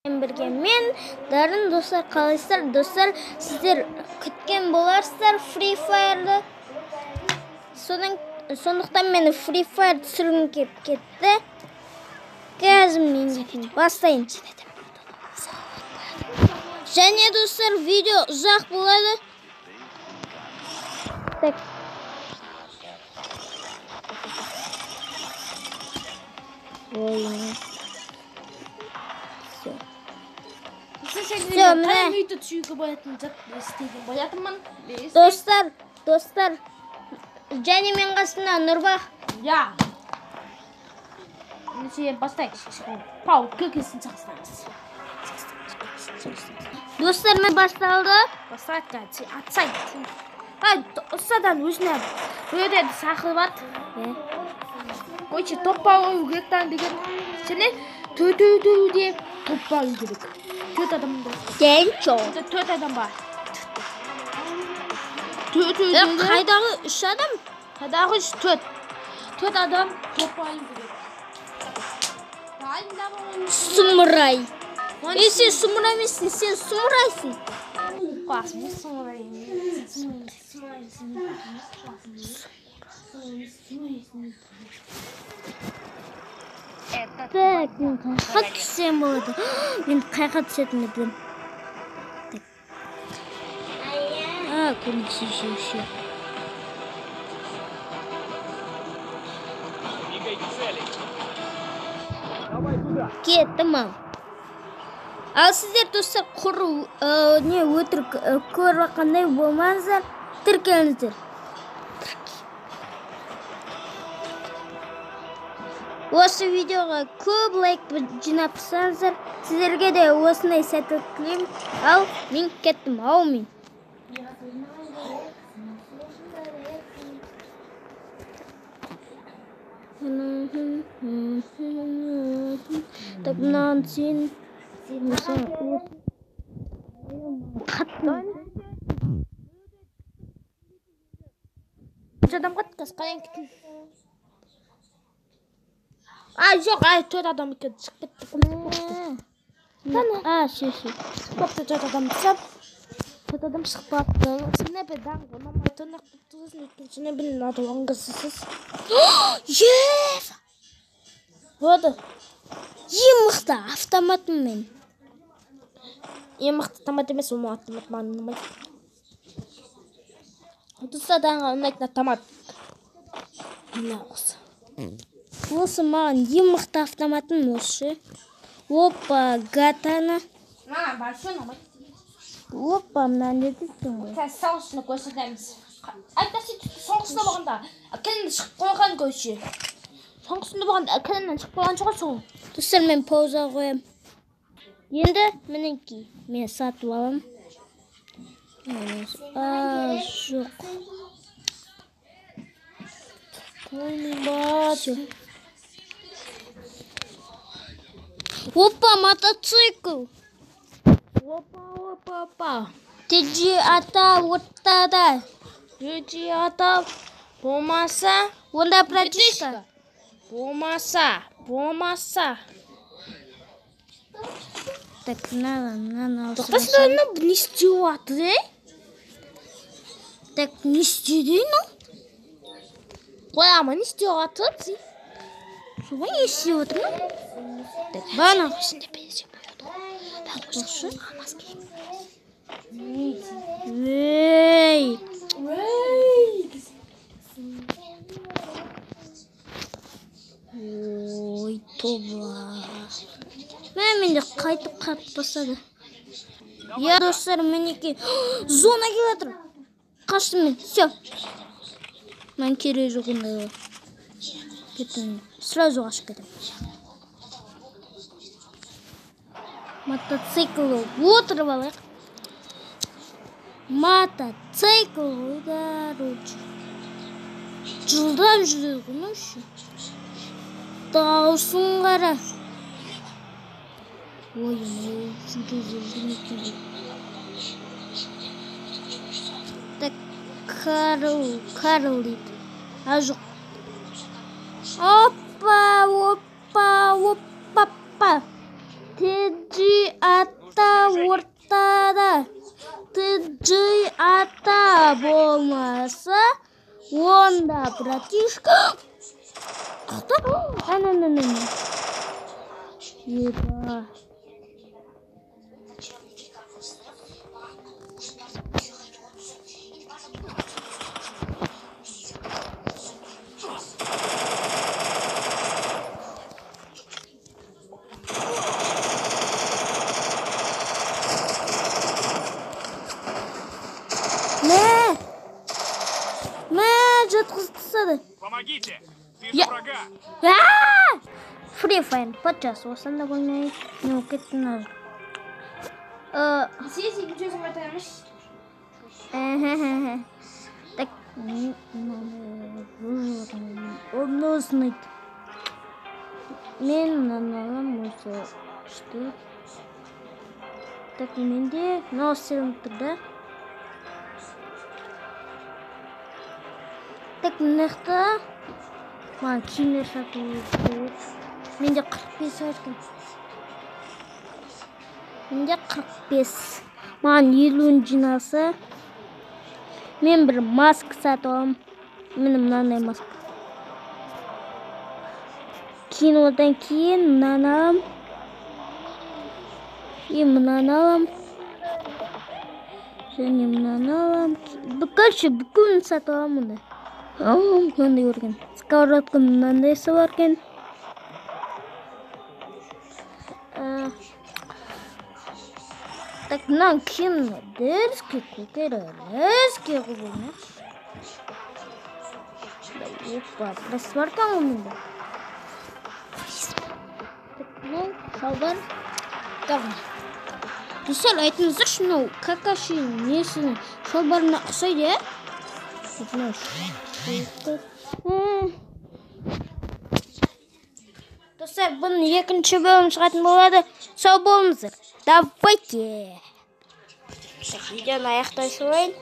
Birге мен Дарын достар, қалайсыздар достар? Сіздер күткен боларсыздар Free Fire'ды. Сондықтан мені Free Fire түсіргім келіп кетті. Қазір мен бастайын. Және достар, видео ұзақ болады. Так. Достар, және мен қасында Нұрбақ. Я. Неше бастайық. Пау, көкесін жақсыламыз. Достар, мен басталды. Бастайық, атсайық. Ұстадан өзіне өйдеді сақылбат. Қойшы топпау өйгектен деген. Сені төтөде топпау өйгедік. Төт адамды. Денчо. Төт адам бар. Қайдағы 3 адам? Қайдағы 3, 4 адам топпау өйгедік. Сұмырай. Сен сұмырай емессің, сен сұмырайсың. Қасым сұмырай. Так, мен қайқа түссем болады. Мен қайқа түсетінді білем. Көмекші жеуші. Кеттім ау. Ал сіздер достар құру, өтірік көріп қандай болмаңыздар, тіркеліңіздер. Осы видеоға көп лайк жинап тұрсаңыздар, сіздерге де осындай сәттілік тілеймін. Ал мен кеттім, ау мен. Так, мынаған сен адам қатқас қайын кетін. Жоқ, 4 адам екен шығып кетті. Шықпапты 4 адам түсіп. 4 адам шықпапты. Сені бір даңғы, мама тонақ тұтығысын өткен. Сені бір нады оңғызысыз. Ес! Болды. Ең мықты автоматым мен. Ең мықты автомат емес, ол автомат маған ұнамайды. Тұстаданға ұнайтын автомат. Мына осы. Осы маған ең мықты автоматым осы. Опа, гатана. Большой ұнамайды. Опа, мына не дейсің ғой? Қазір соңғысына көрсетеміз. Айтпасы соңғысына бағанда әкелінді шығып қойған көші. Соңғысында бағанда әкелінен шығып қойған шығар соң. Достар, мен пауза қоям. Енді мінекей мен сатып алам. Жоқ. Опа, мотоцикл. Опа. Теджи ата ортада. Теджи ата болмаса. Онда протишка. Болмаса. Так, мынаны Тоқтасында не істеу атыр, Так, не істейді, Қояма, не істеу атыр, Солай не істеу отыр, Так, бана қысында бәлесе болады. Тоқшы, амаз кейіп. Ой, тоба. Менде қайтып бастады. Я, достар, мінеке. Зона келатыр. Қаштым мен. Все. Мен керек жоқ ондай. Кеттім. Сразу қашып кетем. Мотоцикл отырып алайық. Мотоцикл короче. Жылдам жүреді ғой осы. Даусын қара. Ой, жүреді. Так, Карл дейді. Жоқ. Опа. Теджи ата ортада, тыджый ата болмаса, онда братишка. Кто? Еба. Жатқызып тастады. Помогите! Вижу Я- врага! Free Fire подчас осында болмай не оқиттың ау. Сен жүзім айтамыз. Так, он знает. Мен мынаны осы что? Так, менде мынау тұрды. Так, мынақты маған киімдер сату керек. Менде 45 бар екен. Менде 45. Маған 50 жиналса, мен бір маска сатып аламын. Міне мынандай маска. Кейін одан кейін мынаны аламын. И мынаны аламын. Және мынаны аламын. Короче, бүкілін сатып аламын мұнда. Мынандай көрген. Сковородка мынандайсы бар екен. Так, мынау киім дәріске көтеріліске қоймақ. Опа, пресс бар екен ғой мұнда. Так, мынау шалбар. Достар, айтыңыздаршы, мынау какаши несінің шалбарына ұқсайды, ә? Достар, бұның екінші бөлім шығатын болады. Сау болыңыздар. Давайте. Видеоны аяқтай салайын.